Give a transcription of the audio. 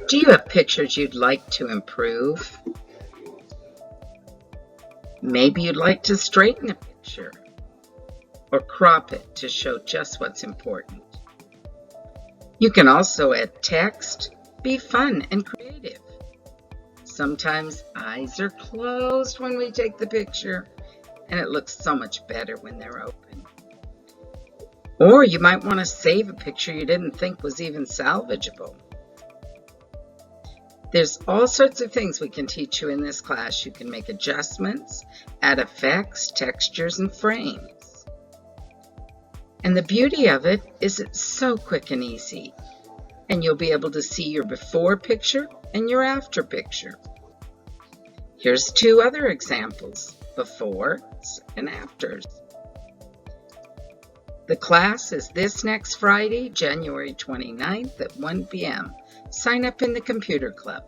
Do you have pictures you'd like to improve? Maybe you'd like to straighten a picture or crop it to show just what's important. You can also add text, be fun and creative. Sometimes eyes are closed when we take the picture, and it looks so much better when they're open. Or you might want to save a picture you didn't think was even salvageable. There's all sorts of things we can teach you in this class. You can make adjustments, add effects, textures, and frames. And the beauty of it is it's so quick and easy. And you'll be able to see your before picture and your after picture. Here's two other examples, befores and afters. The class is this next Friday, January 29th at 1 p.m. Sign up in the Computer Club.